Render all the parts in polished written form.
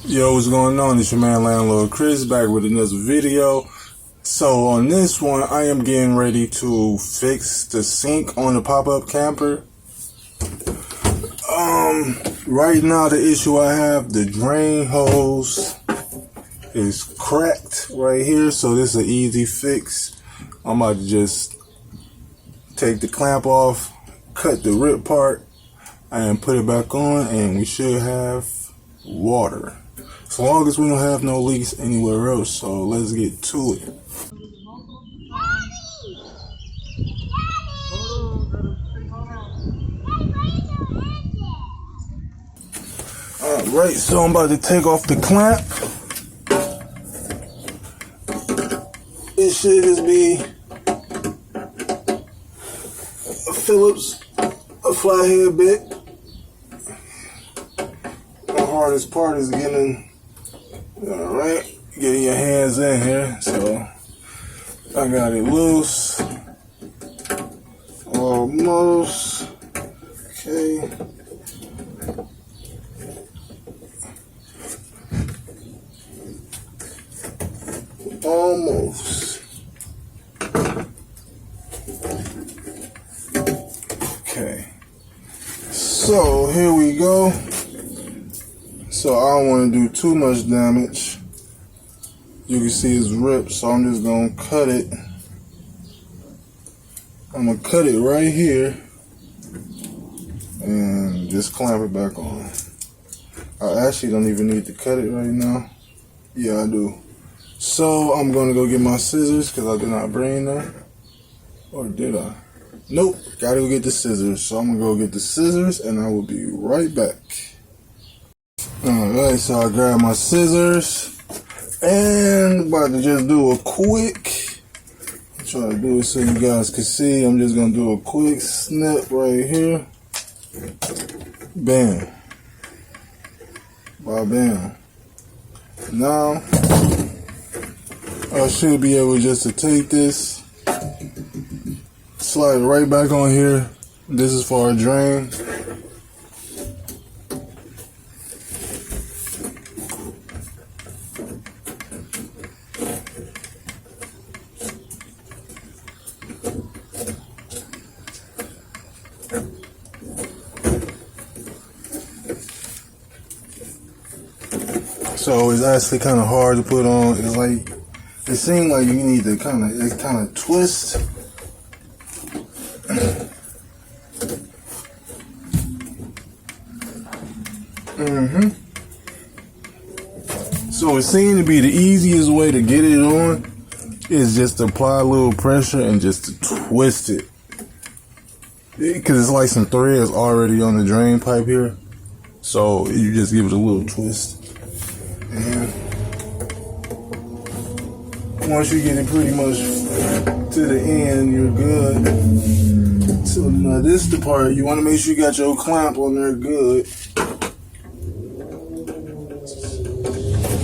Yo, what's going on? It's your man Landlord Chris back with another video. So on this one, I am getting ready to fix the sink on the pop-up camper. Right now the issue I have, the drain hose is cracked right here, so this is an easy fix. I'm about to just take the clamp off, cut the rip part, and put it back on, and we should have water. As long as we don't have no leaks anywhere else, so let's get to it. Alright, so I'm about to take off the clamp. It should just be a Phillips, a flathead bit. The hardest part is getting your hands in here. So I got it loose, almost. Okay. Almost. Okay. So here we go. So I don't want to do too much damage. You can see it's ripped, so I'm just gonna cut it. I'm gonna cut it right here and just clamp it back on. I actually don't even need to cut it right now. Yeah, I do. So I'm gonna go get my scissors because I did not bring them. Or did I? Nope, gotta go get the scissors. So I'm gonna go get the scissors and I will be right back. Alright, so I grabbed my scissors and about to just do a quick, try to do it so you guys can see. I'm just gonna do a quick snip right here. Bam. Bam. Now I should be able just to take this, slide it right back on here. This is for our drain. So it's actually kind of hard to put on. It's like, it seems like you need to kind of twist. So it seemed to be the easiest way to get it on is just to apply a little pressure and just to twist it. Because it's like some threads already on the drain pipe here. So you just give it a little twist. And once you get it pretty much to the end, you're good. So now this is the part, you want to make sure you got your clamp on there good.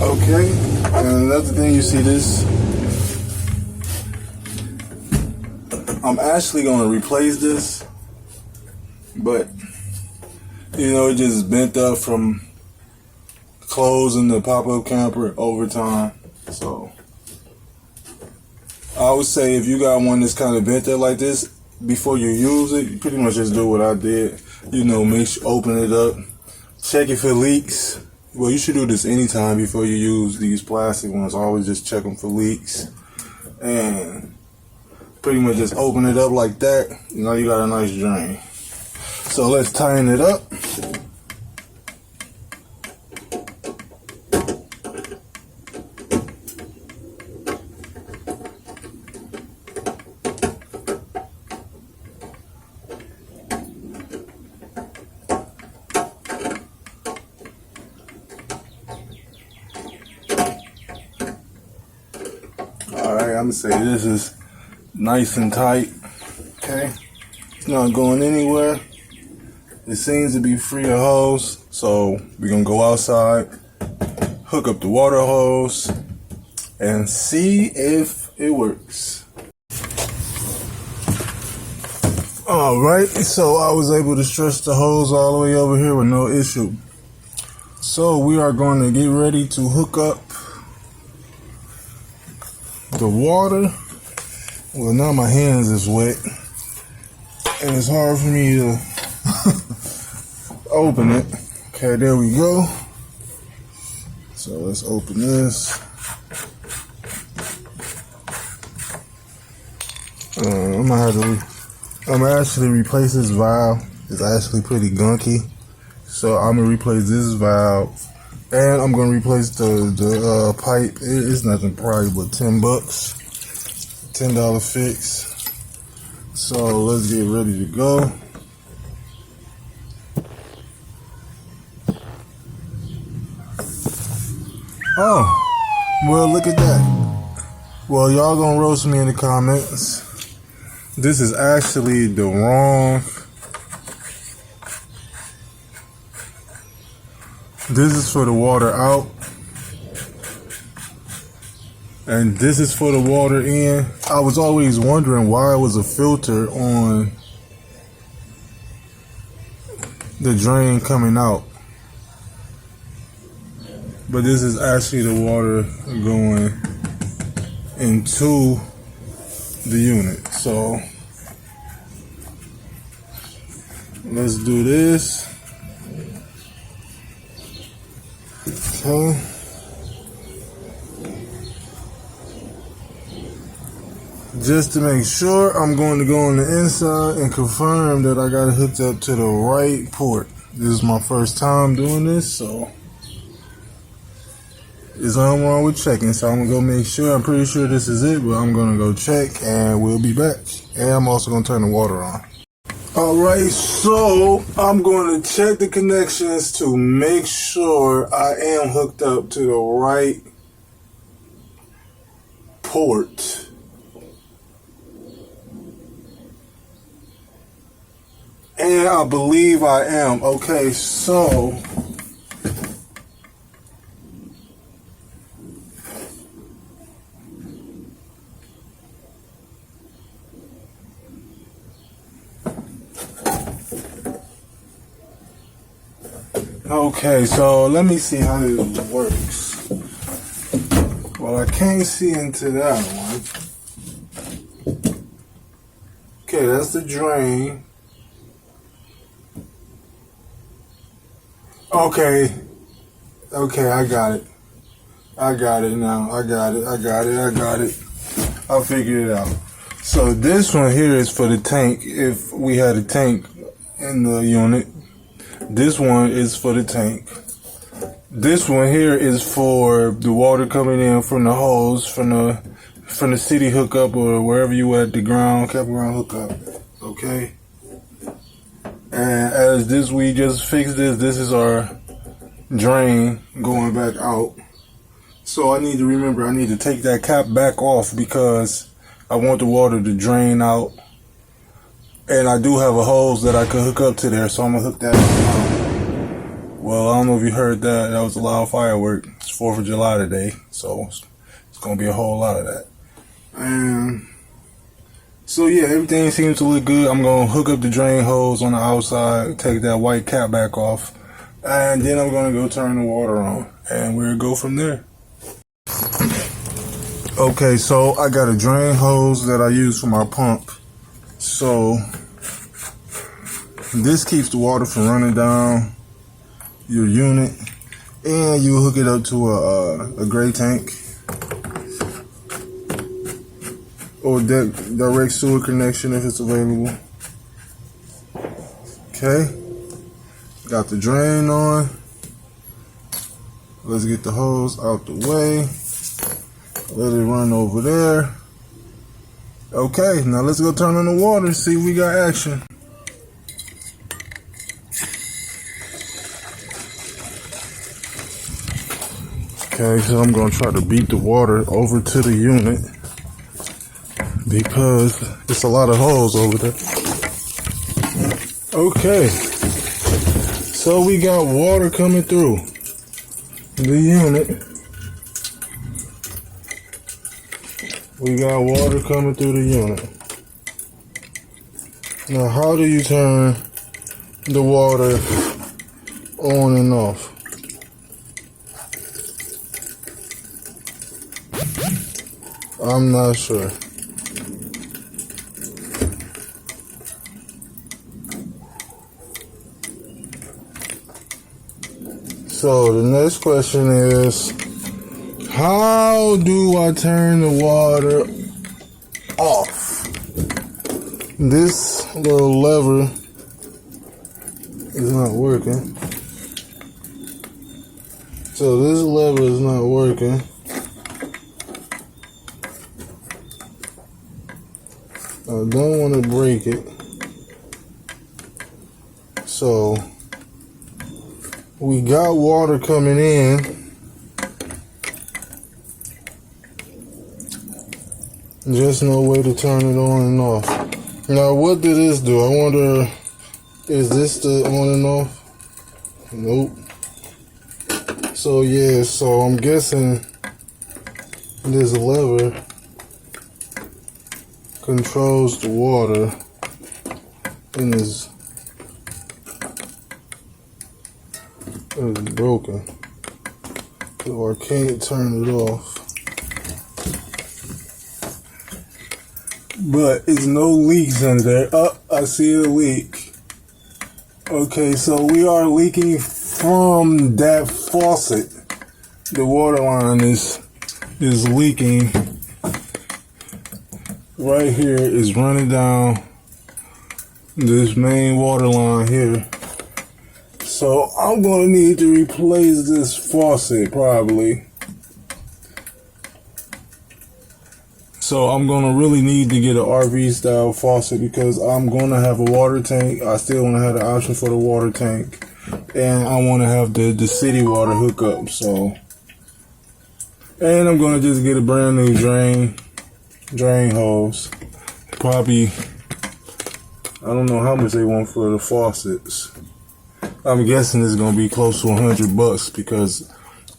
Okay, and another thing, you see this, I'm actually going to replace this, but you know, it just bent up from closing the pop-up camper over time. So I would say if you got one that's kind of bent up like this, before you use it, you pretty much just do what I did. You know, open it up, check it for leaks. Well, you should do this anytime before you use these plastic ones. Always just check them for leaks. And pretty much just open it up like that. You know, you got a nice drain. So let's tighten it up. Alright, I'm gonna say this is nice and tight. Okay, it's not going anywhere. It seems to be free of hose, so we're gonna go outside, hook up the water hose, and see if it works. Alright, so I was able to stretch the hose all the way over here with no issue. So we are going to get ready to hook up the water. Well, now my hands is wet and it's hard for me to open it. Okay, there we go. So let's open this. I'm gonna actually replace this valve. It's actually pretty gunky, so I'm gonna replace this valve, and I'm gonna replace the pipe. It's nothing, probably but $10, $10 fix. So let's get ready to go. Oh, well, look at that. Well, y'all gonna roast me in the comments. This is actually the wrong. This is for the water out. And this is for the water in. I was always wondering why it was a filter on the drain coming out. But this is actually the water going into the unit. So let's do this. Okay. Just to make sure, I'm going to go on the inside and confirm that I got it hooked up to the right port. This is my first time doing this, so there's nothing wrong with checking. So I'm gonna go make sure. I'm pretty sure this is it, but I'm gonna go check and we'll be back. And I'm also gonna turn the water on. Alright, so I'm going to check the connections to make sure I am hooked up to the right port. And I believe I am. Okay, so let me see how this works. Well, I can't see into that one. Okay, that's the drain. Okay, I got it. I got it now. I got it. I figured it out. So this one here is for the tank. If we had a tank in the unit, this one is for the tank. This one here is for the water coming in from the hose, from the city hookup or wherever you at, the campground hookup. Okay. And as this, we just fixed this. This is our drain going back out. So I need to remember, I need to take that cap back off because I want the water to drain out. And I do have a hose that I could hook up to there, so I'm gonna hook that up. Well, I don't know if you heard that. That was a loud firework. It's 4th of July today, so it's gonna be a whole lot of that. And so yeah, everything seems to look good. I'm gonna hook up the drain hose on the outside, take that white cap back off, and then I'm gonna go turn the water on, and we'll go from there. Okay, so I got a drain hose that I use for my pump. So this keeps the water from running down your unit, and you hook it up to a gray tank or direct sewer connection if it's available. Okay, got the drain on. Let's get the hose out the way. Let it run over there. Okay, now let's go turn on the water and see if we got action. Okay, so I'm gonna try to beat the water over to the unit because it's a lot of holes over there. Okay, so we got water coming through the unit. We got water coming through the unit. Now, how do you turn the water on and off? I'm not sure. So the next question is, how do I turn the water off? This little lever is not working. So this lever is not working. I don't want to break it. So we got water coming in. Just no way to turn it on and off. Now what did this do? I wonder, is this the on and off? Nope. So yeah, so I'm guessing this lever controls the water in this. It's broken, so I can't turn it off. But it's no leaks under there. Oh, I see a leak. Okay, so we are leaking from that faucet. The water line is leaking. Right here is running down this main water line here. So I'm gonna need to replace this faucet probably. So I'm gonna really need to get an RV style faucet because I'm gonna have a water tank. I still wanna have the option for the water tank, and I wanna have the city water hookup. So, and I'm gonna just get a brand new drain hose. Probably, I don't know how much they want for the faucets. I'm guessing it's gonna be close to $100 because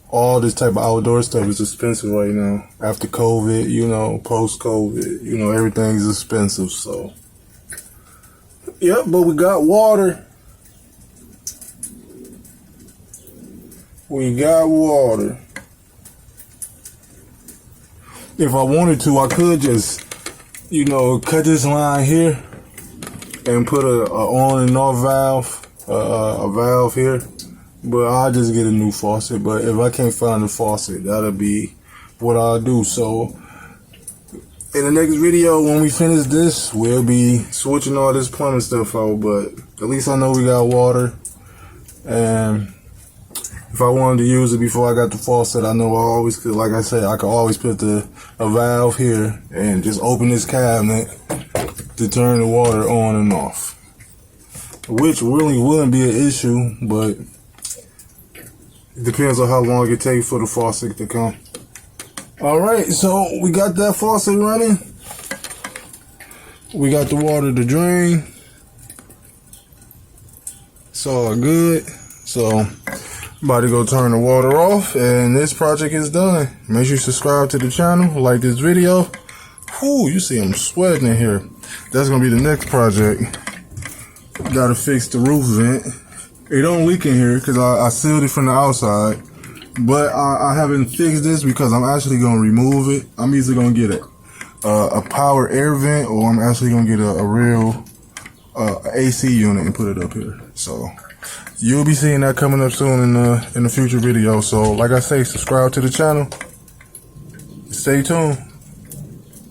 all this type of outdoor stuff is expensive right now. After COVID, you know, post-COVID, you know, everything's expensive. So, yep, but we got water. We got water. If I wanted to, I could just, you know, cut this line here and put a on and off valve. A valve here, but I'll just get a new faucet. But if I can't find a faucet, that'll be what I'll do. So in the next video, when we finish this, we'll be switching all this plumbing stuff out. But at least I know we got water, and if I wanted to use it before I got the faucet, I know I always could. Like I said, I could always put a valve here and just open this cabinet to turn the water on and off, which really wouldn't be an issue, but it depends on how long it takes for the faucet to come. Alright, so we got that faucet running. We got the water to drain. It's all good. So, about to go turn the water off, and this project is done. Make sure you subscribe to the channel, like this video. Whew, you see I'm sweating in here. That's going to be the next project. Gotta fix the roof vent. It don't leak in here because I sealed it from the outside, but I haven't fixed this because I'm actually gonna remove it. I'm either gonna get a power air vent, or I'm actually gonna get a real AC unit and put it up here. So you'll be seeing that coming up soon in the future video. So like I say, subscribe to the channel. Stay tuned.